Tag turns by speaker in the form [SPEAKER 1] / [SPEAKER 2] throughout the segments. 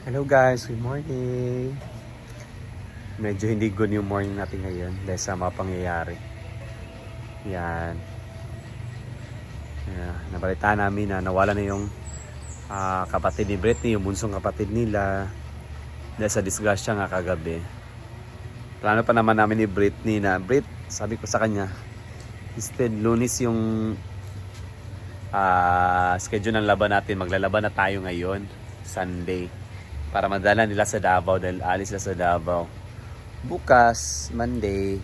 [SPEAKER 1] Hello guys, good morning. Medyo hindi good yung morning natin ngayon dahil sa mga pangyayari. Yan. Nabalitaan namin na nawala na yung kapatid ni Britney, yung bunsong kapatid nila dahil sa disgrasya nga kagabi. Plano pa naman namin ni Britney na, sabi ko sa kanya, instead Lunes yung schedule ng laban natin, maglalaban na tayo ngayon, Sunday. Para madala nila sa Davao dahil alis sila sa Davao. Bukas, Monday,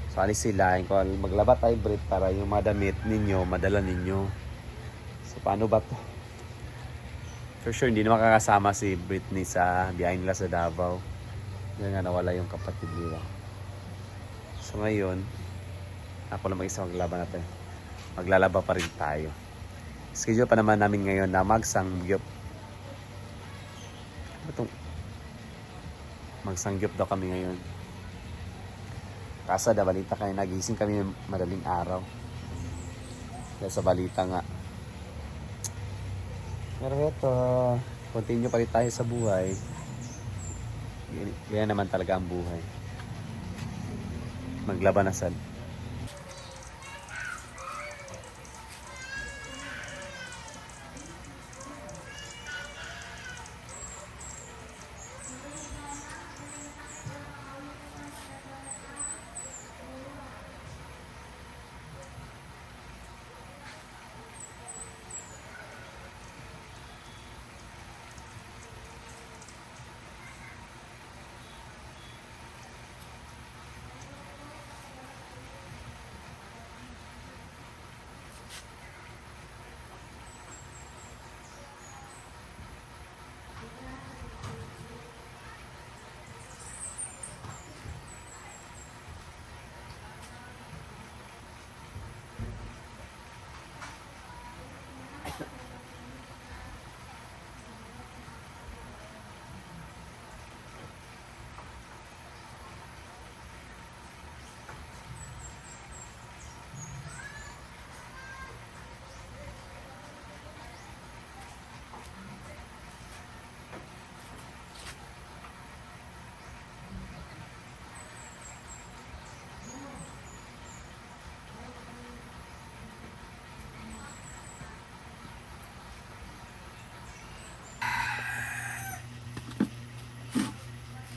[SPEAKER 1] so alis sila. Maglaba tayo, Brit, para yung madamit ninyo, madala ninyo. So paano ba to? For sure, hindi na makakasama si Britney sa biyahe nila sa Davao. Dahil nga nawala yung kapatid nila. So ngayon, ako lang mag-isa maglaba natin. Maglalaba pa rin tayo. Schedule pa naman namin ngayon na magsangyup. Magsangyup daw kami ngayon. Kasa balita kayo, nagising kami madaling araw. Dahil sa balita nga. Pero ito, continue pa rin tayo sa buhay. Ganyan naman talaga ang buhay. Maglabanasan.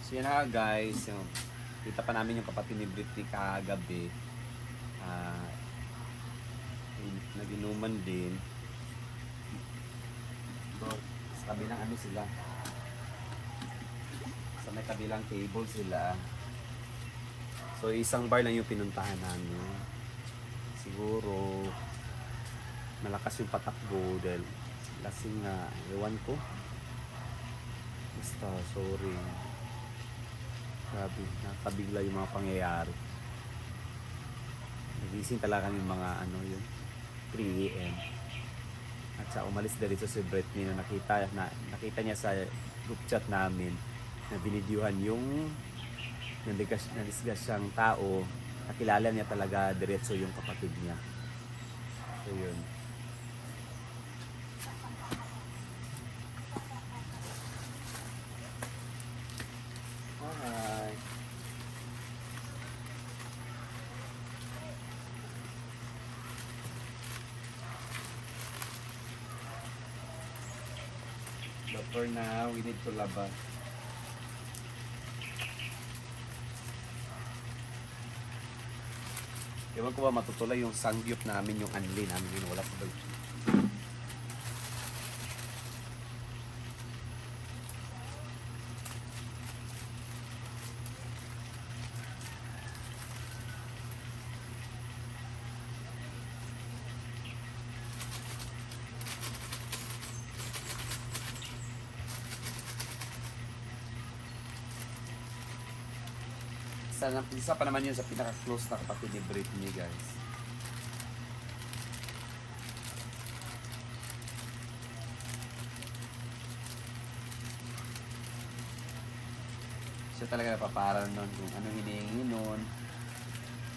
[SPEAKER 1] So yan na guys, kita pa namin yung kapatid ni Britney kagabi. Nag-inuman din. Sa kabilang ano sila. Sa may kabilang table sila. So isang bar lang yung pinuntahan namin. Siguro malakas yung patakbo dahil lasing nga, ewan ko. Basta, sorry. Grabe, nakabigla yung mga pangyayari. Nagising talaga yung mga yung 3 AM. At sa umalis dito si Britney na nakita niya sa group chat namin na binidyuhan yung nandisgas siyang tao. Nakilala niya talaga diretso yung kapatid niya. So yun. But for now, we need to labas. Ewan ko ba matutulay yung sangyup namin, yung anli namin, yun wala sa bagay. Isa pa naman yun sa pinaka-close na kapatid ni Britney, guys. Siya talaga napaparal nun kung ano hinihingi nun.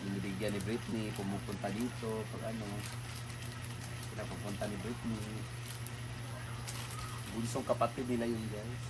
[SPEAKER 1] Binibigyan ni Britney, pumupunta dito, pag pinapupunta ni Britney. Bunsong kapatid nila yun, guys.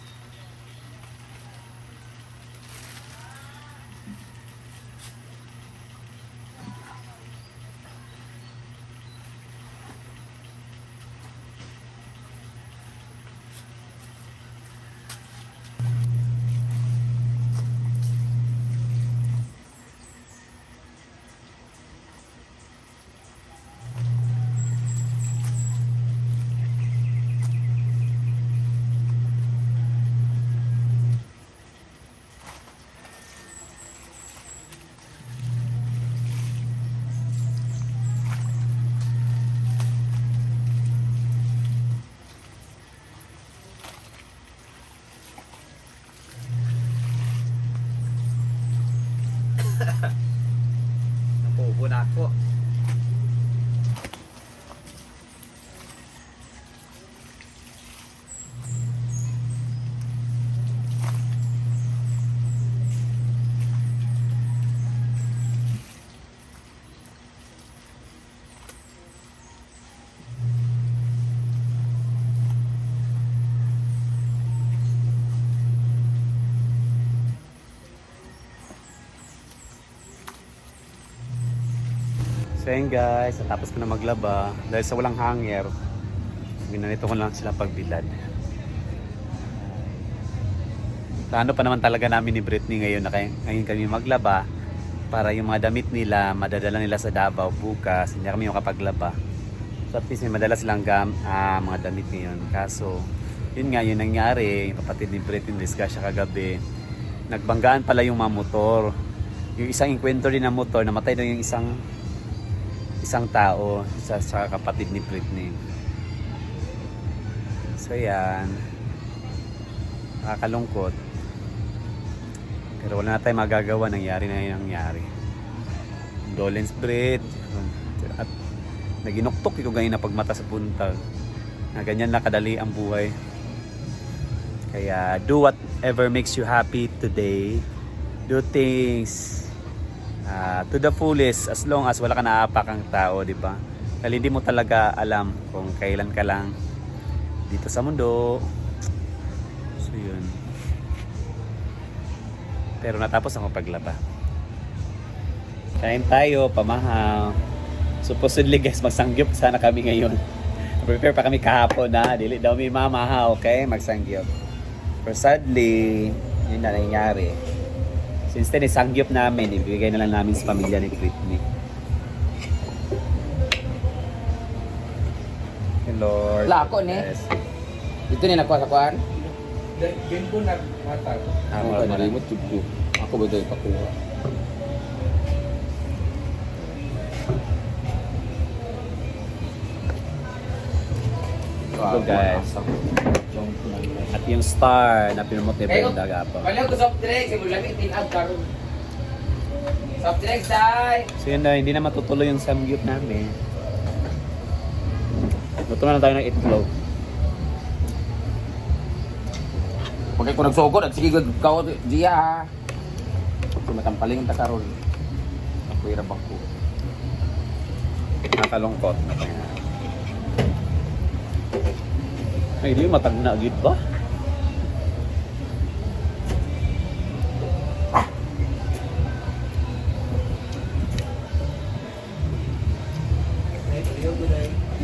[SPEAKER 1] So yun guys, natapos ko na maglaba. Dahil sa walang hanger, ginanito ko lang sila pagbilad. Plano pa naman talaga namin ni Britney ngayon na ngayon kami maglaba para yung mga damit nila madadala nila sa Davao bukas. Hindi kami yung kapaglaba. So at least may madala silang mga damit ngayon. Kaso yun nga yung nangyari, yung kapatid ni Britney discuss siya kagabi. Nagbanggaan pala yung mga motor. Yung isang inkwentro din na motor, namatay daw yung isang tao sa kapatid ni Britney. So yan, nakakalungkot. Pero wala na tayong magagawa, nangyari na yung nangyari. Dolens Brit at naginuktok ito ganyan na pagmata sa punta. Na ganyan na kadali ang buhay. Kaya do whatever makes you happy today. Do things to the fullest as long as wala ka naapakang tao, di ba? Dahil hindi mo talaga alam kung kailan ka lang dito sa mundo. So yun. Pero natapos ako paglaba. Kain tayo, pamahal. Supposedly guys, magsangyup sana kami ngayon. Prepare pa kami kahapon na. Dili daw may mama, okay? Magsangyup. Pero sadly, yun na nangyari. So instead, isangyup namin, ibigay na lang namin sa pamilya ni Britney. Hey Lord.
[SPEAKER 2] Lako ni.
[SPEAKER 1] Yes.
[SPEAKER 2] Ito ni nakuha sa kuan.
[SPEAKER 3] Game ko na mata.
[SPEAKER 2] Ako na remote tube ko. Ako ba ito ipakuha?
[SPEAKER 1] So guys. At yung star na pinumot ni Brenda Gapa.
[SPEAKER 2] Wala ko soft drinks, mo lang itinag karon. Soft drinks dai.
[SPEAKER 1] So yun na, hindi na matutuloy yung samgyup namin. Luto na lang tayo ng itlog.
[SPEAKER 2] Pagka ko nagsugod at sige gud kao diya ha. So matampaling ta karon. Ako irabak ko.
[SPEAKER 1] Nakalungkot. Ay, di matag na gid ba?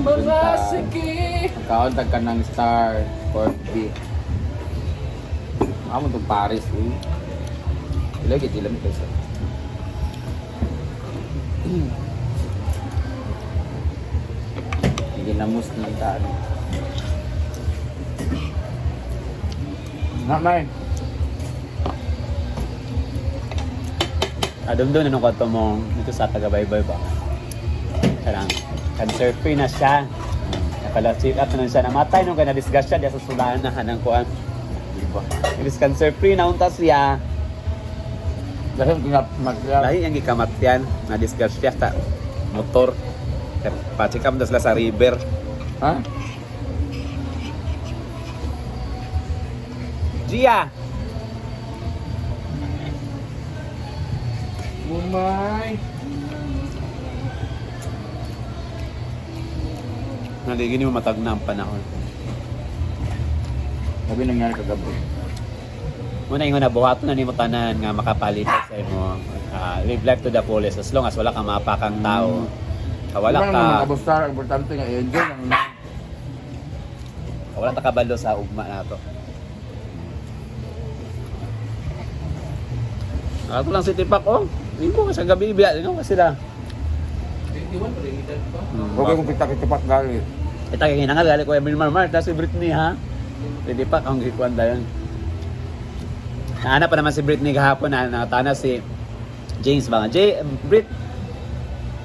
[SPEAKER 2] Mga sige. Kaon tag kanang star for B. Amo to Paris uy. Lagi dilam ko sa. Hindi na mus ng taan. Namay.
[SPEAKER 1] Adom doon anong kanto mo dito sa taga-baybay ba? Karang cancer free na siya. Nakala-check up na siya. Namatay nung kaya na-discuss siya diya sa sulahan na hanang kuan.
[SPEAKER 2] Diba?
[SPEAKER 1] It is cancer free na unta siya.
[SPEAKER 2] Dahil kung magla.
[SPEAKER 1] Lahi ang gikamatyan na-discuss siya ta motor. Pa-check up na sila sa river.
[SPEAKER 2] Ha?
[SPEAKER 1] Gia!
[SPEAKER 2] Umay.
[SPEAKER 1] Naligin mo matag na ang panahon.
[SPEAKER 2] Sabi nangyari kagabi.
[SPEAKER 1] Muna yung nabuhato na ni mo tanan nga makapalit sa imo. Live life to the fullest as long as wala ka mapakang tao. Wala ka
[SPEAKER 2] Kabustar, importante nga i-enjoy ang
[SPEAKER 1] wala ta kabalo sa ugma na to. Ako lang si Tipak oh. Imo sa gabi biya nga sila.
[SPEAKER 3] 21 pa rin edad pa.
[SPEAKER 2] okay kung pitak-tipak gali.
[SPEAKER 1] Ita kay hinanga gali ko Emil Marmar ta si Britney ha. Si Tipak ang gikuan dayon. Naana pa naman si Britney kahapon na natana si James ba? Brit.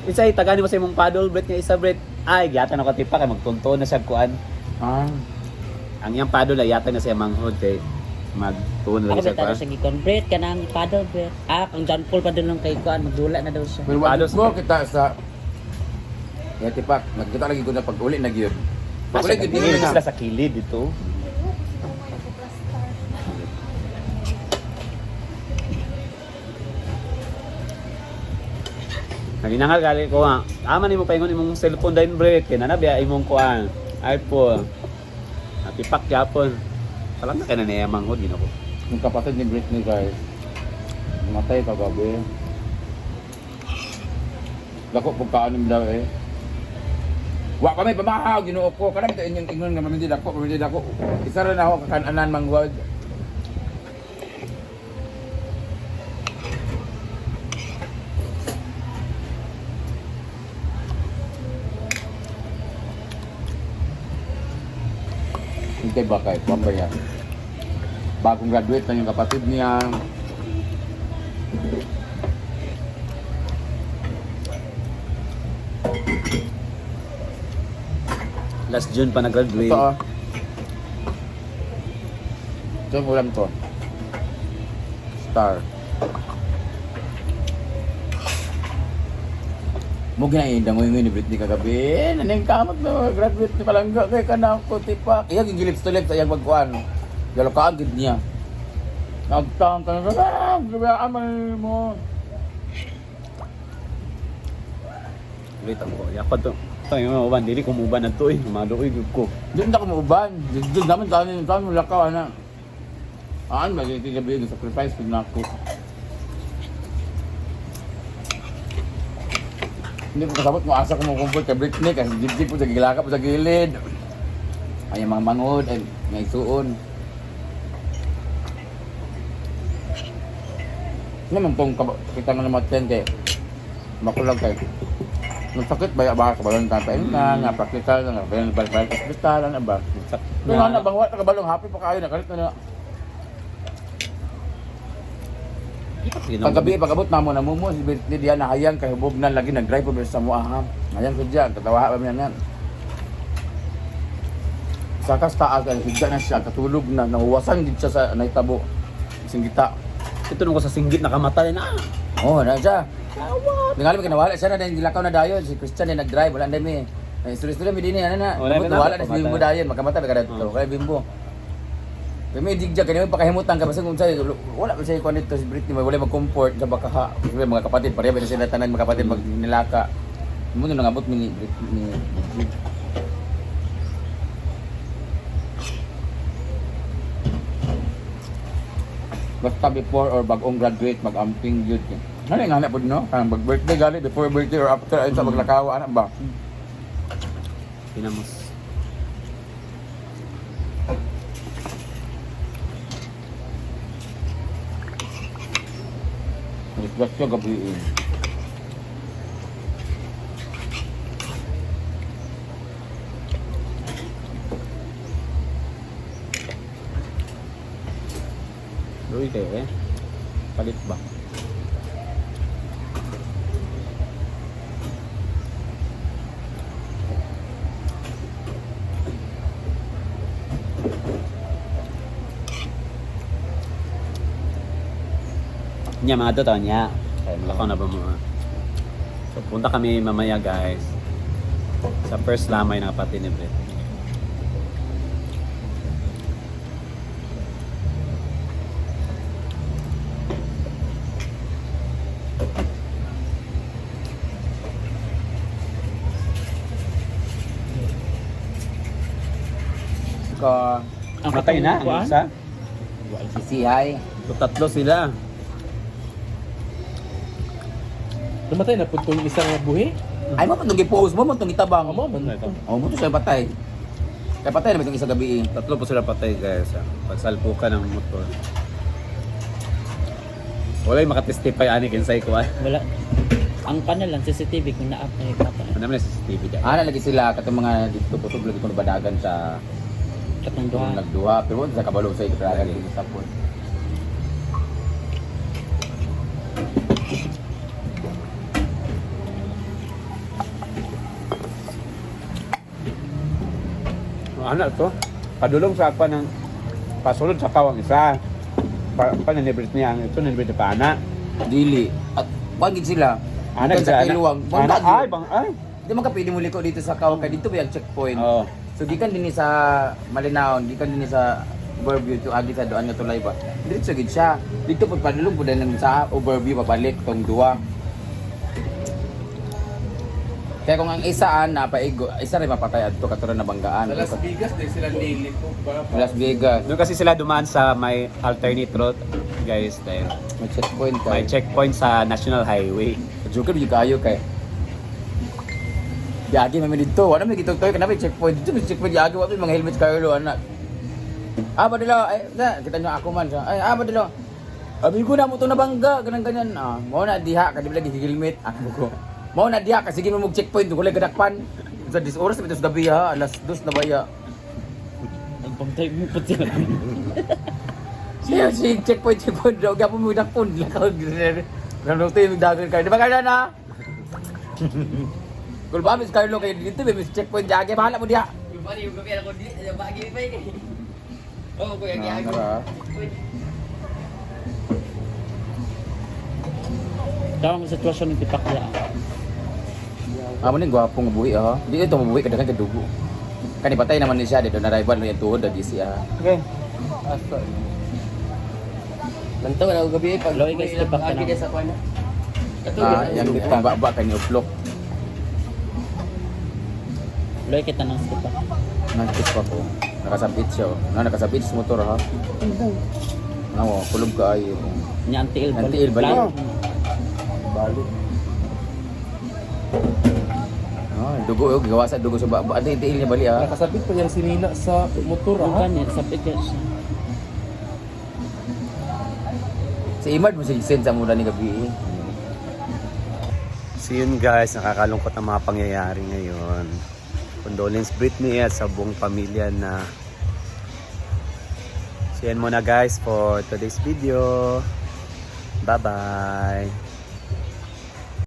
[SPEAKER 1] Isa itagani mo sa imong paddle Brit nga isa Brit. Ay gyata na ko Tipak kay magtunto na siya kuan.
[SPEAKER 2] Ah.
[SPEAKER 1] Ang iyang paddle ay yata na siya manghod kay magtuon lang
[SPEAKER 4] Ako
[SPEAKER 1] siya
[SPEAKER 4] beta na
[SPEAKER 1] kuan.
[SPEAKER 4] sa gikon, Brett, kanang paddle, Brett. Ang John Paul pa doon kay Kuan, magdula na daw siya.
[SPEAKER 2] Pero
[SPEAKER 1] Palos
[SPEAKER 2] mo kita sa tipak, nagkita lagi ko na pag-uli na gyud. Pag-uli gyud
[SPEAKER 1] Hindi
[SPEAKER 2] na.
[SPEAKER 1] sila sa kilid dito. Naginangal gali ko ha. Aman nimo paingon imong cellphone din Brett kay nanabiya imong kuan iPhone. Atipak yapon. Alam na kay na niya manghod ginako.
[SPEAKER 2] Yung kapatid ni Britney guys, matay kagabi. Dako pag kaanim daw eh. Wa kami pamahaw, ginoo ko. Kanang ito inyong tingnan nga mamindi dako. Isa rin ako kakananan manggwag. Hintay ba kayo? Pambaya. Bagong graduate na yung kapatid niya.
[SPEAKER 1] Last June pa nag-graduate.
[SPEAKER 2] Ito oh. Ito yung ulam ko. Star. Mo ginainda mo yung ni Britney kagabi. Naning kamot na graduate ni palangga kay kana ko tipak. Iya gilips to lips ayang magkuan. Galo ka agad niya. Nagtang ka na. Grabe amal mo.
[SPEAKER 1] Wait ako. Yakot to. Ito yung uban. Dili ko muban na to eh. Maluoy ko.
[SPEAKER 2] Doon na ko mauban. Doon naman taon mo lakaw na. Aan ba dito gabi ng sacrifice pag nako. Hindi ko kasabot mo asa ko mo comfort kay Britney kasi dibdib po sa gilaka po sa gilid. Ay mga mangod ay ngay suon. Naman tong kita nga naman kay makulang kay. Nung sakit ba ba kabalon tatay na nga praktikal na balik hospital na ba. Nung na bang wa kabalong happy pa kayo na kalit na. Paggabi pagabot na mo na mo si Britney diyan na hayang kay hubog na lagi nag-drive over sa muaham. Hayang ko diyan katawa ba man. Sa taas ay higda na siya katulog na nahuwasan gid siya sa naitabo. Singgita.
[SPEAKER 1] Ito nung ko sa singgit nakamatay na.
[SPEAKER 2] Oh, na siya. Ningali mo kinawala siya na din gilakaw na dayon si Christian din nag-drive wala ndami. Ay story mi dinhi ana na. Wala na si Bimbo dayon makamata ba kada to kay Bimbo. May digja kanina pakahimutan ka basta kung sa'yo wala pa siya ikuan dito si Britney wala mag-comfort sa baka mga kapatid pareha ba sila tanan mga kapatid mag nilaka. Mo nang abot ni Britney. Basta before or bagong graduate mag-amping yun. Ano yung hanap po no? Kanang mag-birthday gali, before birthday or after ayun sa maglakawa, ano ba?
[SPEAKER 1] Pinamos.
[SPEAKER 2] Discuss ko gabi eh.
[SPEAKER 1] Luwi kayo eh. Palit ba? Nya mga to niya. Kaya malakaw na ba mo? So punta kami mamaya guys sa first lamay ng kapatid ni Brett.
[SPEAKER 2] Ka
[SPEAKER 1] Matay na ang isa.
[SPEAKER 2] sisihay.
[SPEAKER 1] So tatlo sila.
[SPEAKER 3] Namatay na po itong isang buhi.
[SPEAKER 2] Ay mo itong i-post mo itong itabang.
[SPEAKER 3] Amo man.
[SPEAKER 2] Oh, mo ito siya patay. Kaya patay na ba itong isa gabi eh.
[SPEAKER 1] Tatlo po sila patay guys. Pagsalpukan ng motor. Wala yung makatestify ani kinsay ko ah.
[SPEAKER 4] Wala. Ang panel lang CCTV kung na-up na yung papa.
[SPEAKER 1] Ano naman yung CCTV dahil?
[SPEAKER 2] Lagi sila katong mga dito putog lagi ko badagan sa
[SPEAKER 4] Katong duha.
[SPEAKER 2] nagduha pero sa kabalo sa ikragan dito sa pon.
[SPEAKER 1] Ano to? Padulong sa akpa ng pasulod sa kawang isa. Paninibrit niya. Ito ninibrit pa ana.
[SPEAKER 2] Dili. At wagid sila.
[SPEAKER 1] Ana
[SPEAKER 2] Doon sa
[SPEAKER 1] ana.
[SPEAKER 2] Kiluwang.
[SPEAKER 1] Ana ay bang ay.
[SPEAKER 2] Di man ka pwede mo liko dito sa Kawang kay dito ba yung checkpoint.
[SPEAKER 1] Oo.
[SPEAKER 2] So di kan dinhi sa Malinaon, di kan dinhi sa overview to agi sa doan nga tulay ba. Diretso gid siya. Dito pud padulong pud nang sa overview pabalik tong duwa. Kaya kung ang isaan napaigo, isa rin mapatay adto katuron na banggaan.
[SPEAKER 3] Sa Las Vegas din sila nilito ba?
[SPEAKER 2] Las Vegas.
[SPEAKER 1] Doon kasi sila dumaan sa may alternate route guys dahil
[SPEAKER 2] May checkpoint
[SPEAKER 1] may
[SPEAKER 2] kay.
[SPEAKER 1] checkpoint sa National Highway.
[SPEAKER 2] Joker di kayo kay. Yagi may dito. Wala may dito toy kanami checkpoint dito, may checkpoint yagi wa may mga helmet kayo anak. Badalo ay kita nyo ako man siya. Ay badalo. Abi ko na mo to nabangga ganyan. Mao na diha kadi lagi helmet ako ko. Mao na diha kasi gimo mo checkpoint ko lagi gadakpan. Sa 10 oras bitus gabi ha, alas 2 na baya.
[SPEAKER 4] Ang pagtay mo po siya.
[SPEAKER 2] Siya si checkpoint daw gapo mo dakpon lakaw. Nang tayo yung dagan kayo. Di ba kaya na? Kung ba, Miss Carlo kayo dito, may Miss Checkpoint Jage, bahala mo diha.
[SPEAKER 5] Yung pari yung gabi ako di, bagi pa yun. Oo, kuya giyago.
[SPEAKER 4] Tawang ang sitwasyon ng tipak niya.
[SPEAKER 2] Amo ni gwapong buhi ha. Di ito mabuhi kada kan dugo. Kani patay naman ni siya dito na rival no yung tuhod lagi siya.
[SPEAKER 3] Okay. Asa.
[SPEAKER 5] Nanto na ako gabi pag
[SPEAKER 4] Loy, guys, tipak ka na.
[SPEAKER 5] bagi sa kwan.
[SPEAKER 2] Yang pambaba kani uplok.
[SPEAKER 4] Loy kita ng tipak.
[SPEAKER 2] Nagkit pa ko. Nakasabit siya. Nakasabit sa motor ha. Nawo, kulog ka ayo.
[SPEAKER 4] Nya antiil
[SPEAKER 2] Antiil balik.
[SPEAKER 3] Balik.
[SPEAKER 2] Dugo yung gawa sa dugo sa baba. Ano yung tiil niya bali ha?
[SPEAKER 3] Nakasabit pa yung sinina sa motor
[SPEAKER 4] Ang
[SPEAKER 3] ha.
[SPEAKER 4] ganyan, sabit ka siya.
[SPEAKER 2] Si Imad mo si send sa muna ni gabi.
[SPEAKER 1] So yun guys, nakakalungkot ang mga pangyayari ngayon. Condolence Britney at sa buong pamilya na. So yan muna guys for today's video. Bye bye.